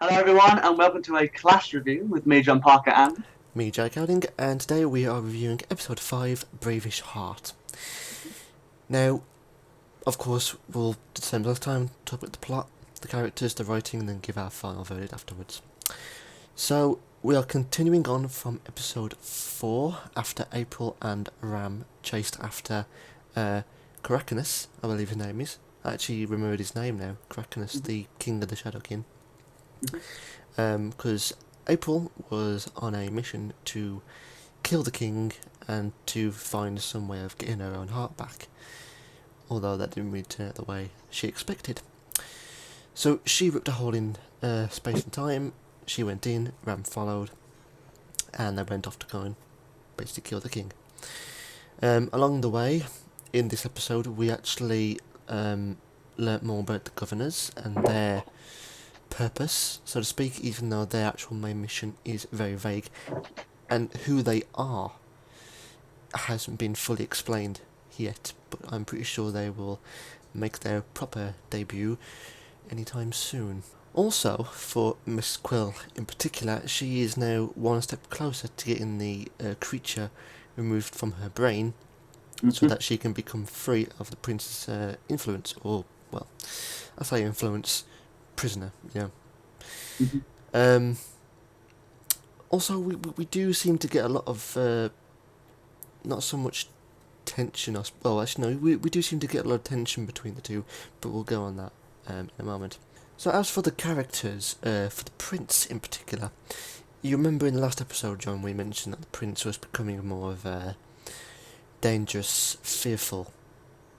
Hello everyone and welcome to a Clash review with me, John Parker, and Me, Cowling, and today we are reviewing episode 5, Bravish Heart. Now, of course, we'll spend last time talk about the plot, the characters, the writing, and then give our final verdict afterwards. So, we are continuing on from episode 4, after April and Ram chased after Karakanus, I believe his name is. I actually remembered his name now, Karakanus, the king of the Shadow Kin. Because April was on a mission to kill the king and to find some way of getting her own heart back, although that didn't really turn out the way she expected. So she ripped a hole in space and time, she went in, Ram followed, and they went off to go and basically kill the king. Along the way, in this episode, we actually learnt more about the governors and their purpose, so to speak, even though their actual main mission is very vague, and who they are hasn't been fully explained yet, but I'm pretty sure they will make their proper debut anytime soon. Also, for Miss Quill in particular, she is now one step closer to getting the creature removed from her brain, so that she can become free of the prince's influence, or, well, I say influence, prisoner, yeah. Also, we do seem to get a lot of not so much tension. Well, actually, no, we do seem to get a lot of tension between the two, but we'll go on that in a moment. So, as for the characters, for the prince in particular, you remember in the last episode, John, we mentioned that the prince was becoming more of a dangerous, fearful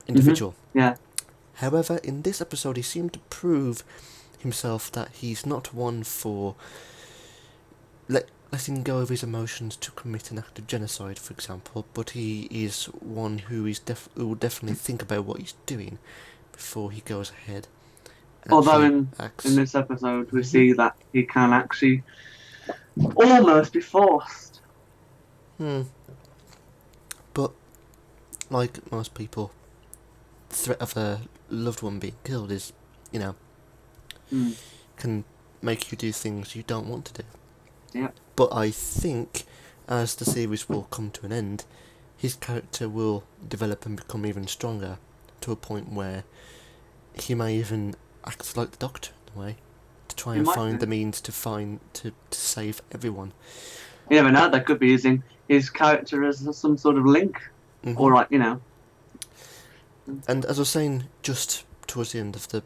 individual. yeah, However, in this episode, he seemed to prove himself that he's not one for letting go of his emotions to commit an act of genocide, for example, but he is one who will definitely think about what he's doing before he goes ahead and although actually in acts. this episode we see that he can actually almost be forced. But, like most people, the threat of a loved one being killed is, can make you do things you don't want to do. Yeah. But I think, as the series will come to an end, his character will develop and become even stronger, to a point where he may even act like the Doctor in a way, to try and find the means to save everyone. You never know, they could be using his character as some sort of link, or like, And as I was saying just towards the end of the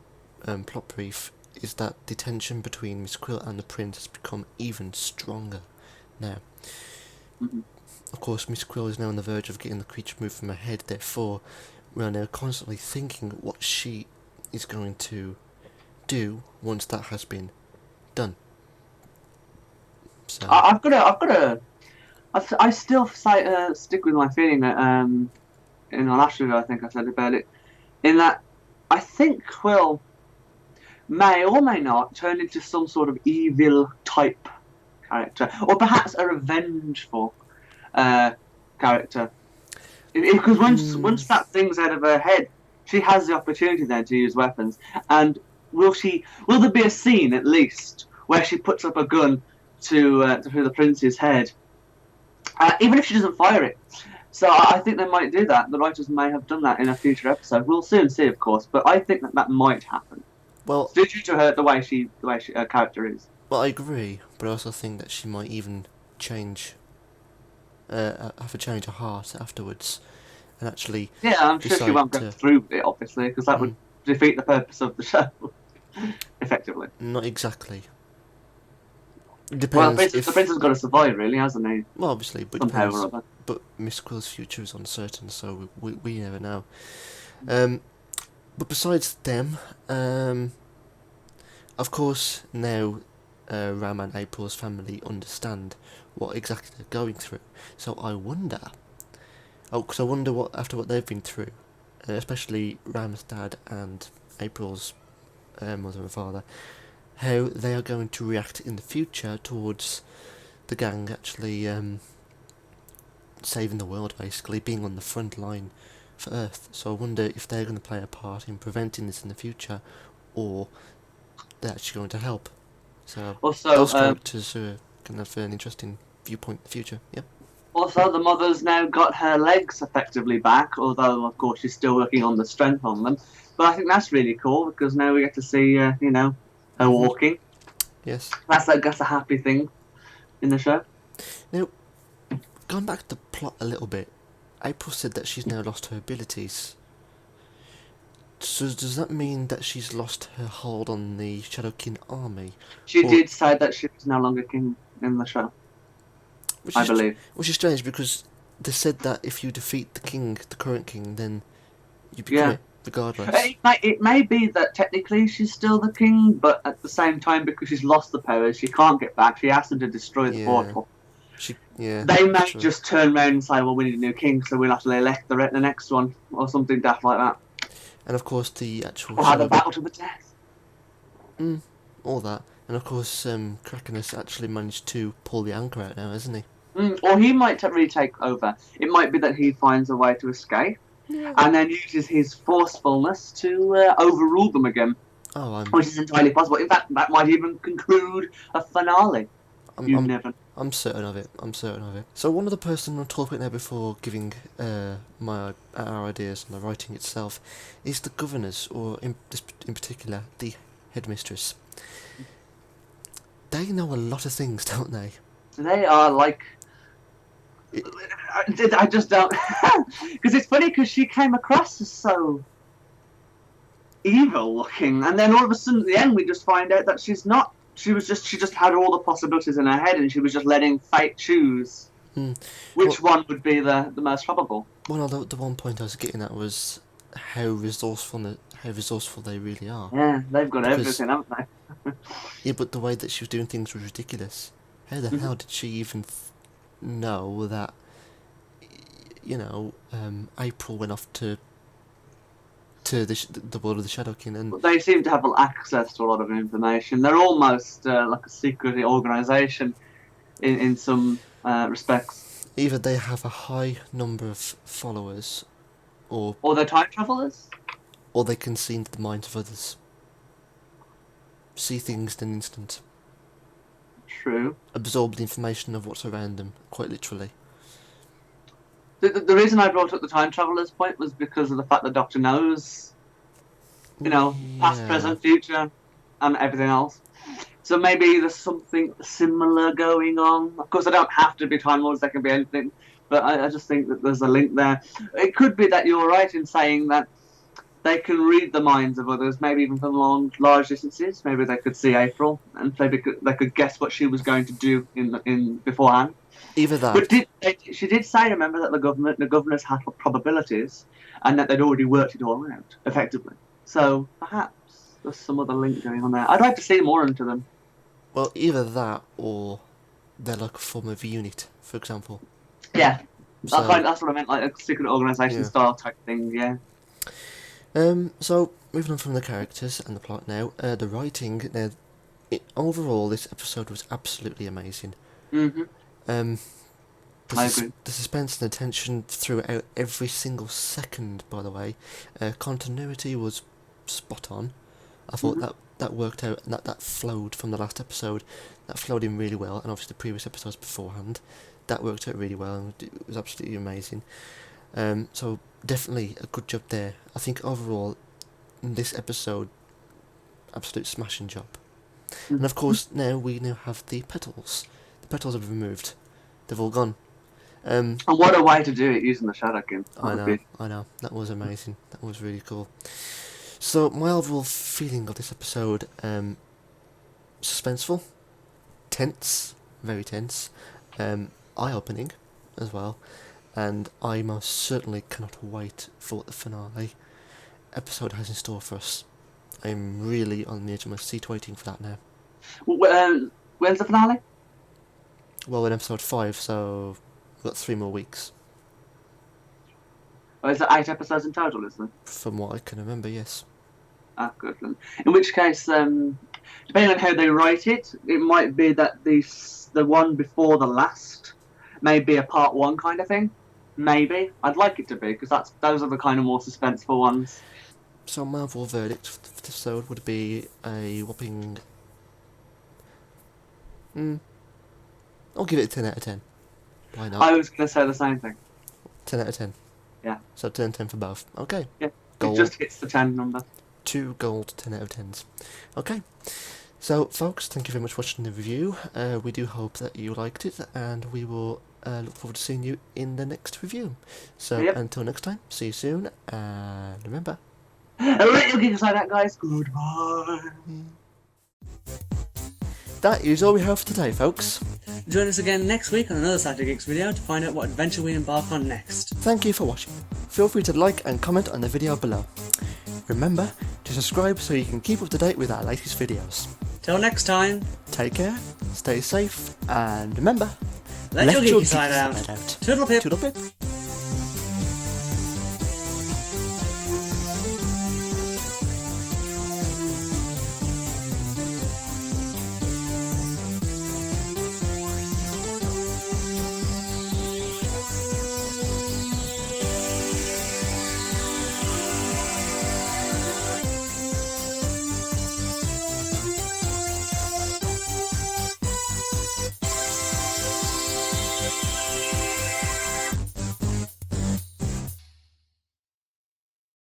plot brief, is that the tension between Miss Quill and the prince has become even stronger now. Of course, Miss Quill is now on the verge of getting the creature moved from her head, therefore we are now constantly thinking what she is going to do once that has been done. So I still stick with my feeling that in the last review I think I said about it, in that I think Quill may or may not turn into some sort of evil type character, or perhaps a revengeful character. Because once that thing's out of her head, she has the opportunity then to use weapons. And will there be a scene at least where she puts up a gun to through the prince's head, even if she doesn't fire it? So I think they might do that. The writers may have done that in a future episode. We'll soon see, of course, but I think that might happen. Well, due to her the way her character is. Well, I agree, but I also think that she might even change, have a change of heart afterwards, and actually. Yeah, I'm sure she won't go through with it, obviously, because that would defeat the purpose of the show, effectively. Not exactly. It depends. Well, the prince has got to survive, really, hasn't he? Well, obviously, but depends. But Miss Quill's future is uncertain, so we never know. But besides them, of course, now Ram and April's family understand what exactly they're going through. So I wonder, after what they've been through, especially Ram's dad and April's mother and father, how they are going to react in the future towards the gang actually saving the world, basically being on the front line for Earth. So I wonder if they're going to play a part in preventing this in the future, or they're actually going to help So Also, those characters can have an interesting viewpoint in the future. Yep. Also, the mother's now got her legs effectively back, although of course she's still working on the strength on them. But I think that's really cool because now we get to see, her walking. Yes. That's I guess a happy thing in the show. Now, going back to the plot a little bit, April said that she's now lost her abilities. So does that mean that she's lost her hold on the Shadow King army? She did say that she was no longer king in the show, I believe. Which is strange because they said that if you defeat the current king, then you become it regardless. It may be that technically she's still the king, but at the same time, because she's lost the powers, she can't get back. She asked them to destroy the portal. They may just turn around and say, well, we need a new king, so we'll have to elect the next one, or something daft like that. And of course the actual... Or have a battle to the death. All that. And of course Kraken has actually managed to pull the anchor out now, hasn't he? Or he might retake over. It might be that he finds a way to escape, and then uses his forcefulness to overrule them again. Which is entirely possible. In fact, that might even conclude a finale. I'm certain of it. So one other person I'll talk about now before giving our ideas on the writing itself is the governors, or in particular the headmistress. They know a lot of things, don't they? They are like... I just don't... Because it's funny because she came across as so evil looking, and then all of a sudden at the end we just find out that she's not. She just had all the possibilities in her head, and she was just letting fate choose which one would be the most probable. Well, the one point I was getting at was how resourceful they really are. Yeah, they've got everything, haven't they? Yeah, but the way that she was doing things was ridiculous. How the hell did she even know that? April went off to the world of the Shadow King, and they seem to have access to a lot of information. They're almost like a secret organisation in some respects. Either they have a high number of followers, or they're time travellers, or they can see into the minds of others, see things in an instant. True. Absorb the information of what's around them, quite literally. The reason I brought up the time travellers point was because of the fact that Doctor knows, past, present, future, and everything else. So maybe there's something similar going on. Of course, they don't have to be Time Lords, they can be anything, but I just think that there's a link there. It could be that you're right in saying that they can read the minds of others, maybe even from large distances. Maybe they could see April, and maybe they could guess what she was going to do in beforehand. Either that. But she did say, remember, that the governors had probabilities, and that they'd already worked it all out, effectively. So perhaps there's some other link going on there. I'd like to see more into them. Well, either that, or they're like a form of unit, for example. Yeah, that's what I meant, like a secret organisation style type thing, yeah. So, moving on from the characters and the plot now, the writing, overall this episode was absolutely amazing. I agree. The suspense and the tension throughout every single second, by the way. Continuity was spot on. I thought that worked out, and that flowed from the last episode. That flowed in really well, and obviously the previous episodes beforehand. That worked out really well, and it was absolutely amazing. So definitely a good job there. I think overall, in this episode, absolute smashing job. And of course, we now have the petals. The petals have been removed. They've all gone. And what a way to do it using the Shadow King. I know. That was amazing. That was really cool. So my overall feeling of this episode, suspenseful, tense, very tense, eye-opening as well, and I most certainly cannot wait for what the finale episode has in store for us. I'm really on the edge of my seat waiting for that now. When's the finale? Well, in episode 5, so we've got 3 more weeks. Is there 8 episodes in total, isn't there? From what I can remember, yes. Ah, good. In which case, depending on how they write it, it might be that the one before the last may be a part 1 kind of thing. Maybe. I'd like it to be, because those are the kind of more suspenseful ones. So my overall verdict for this episode would be a whopping I'll give it a 10 out of 10. Why not? I was going to say the same thing. 10 out of 10. Yeah. So 10 10 for both. Okay. Yeah. Gold. It just hits the 10 number. 2 gold 10 out of 10s. Okay. So, folks, thank you very much for watching the review. We do hope that you liked it, and we will look forward to seeing you in the next review. So, until next time, see you soon, and remember... A little geeks like that, guys. Goodbye. That is all we have for today, folks. Join us again next week on another Saturday Geeks video to find out what adventure we embark on next. Thank you for watching. Feel free to like and comment on the video below. Remember to subscribe so you can keep up to date with our latest videos. Till next time. Take care, stay safe, and remember, let your geeky side out. Toodle pip. Toodle pip. Toodle pip.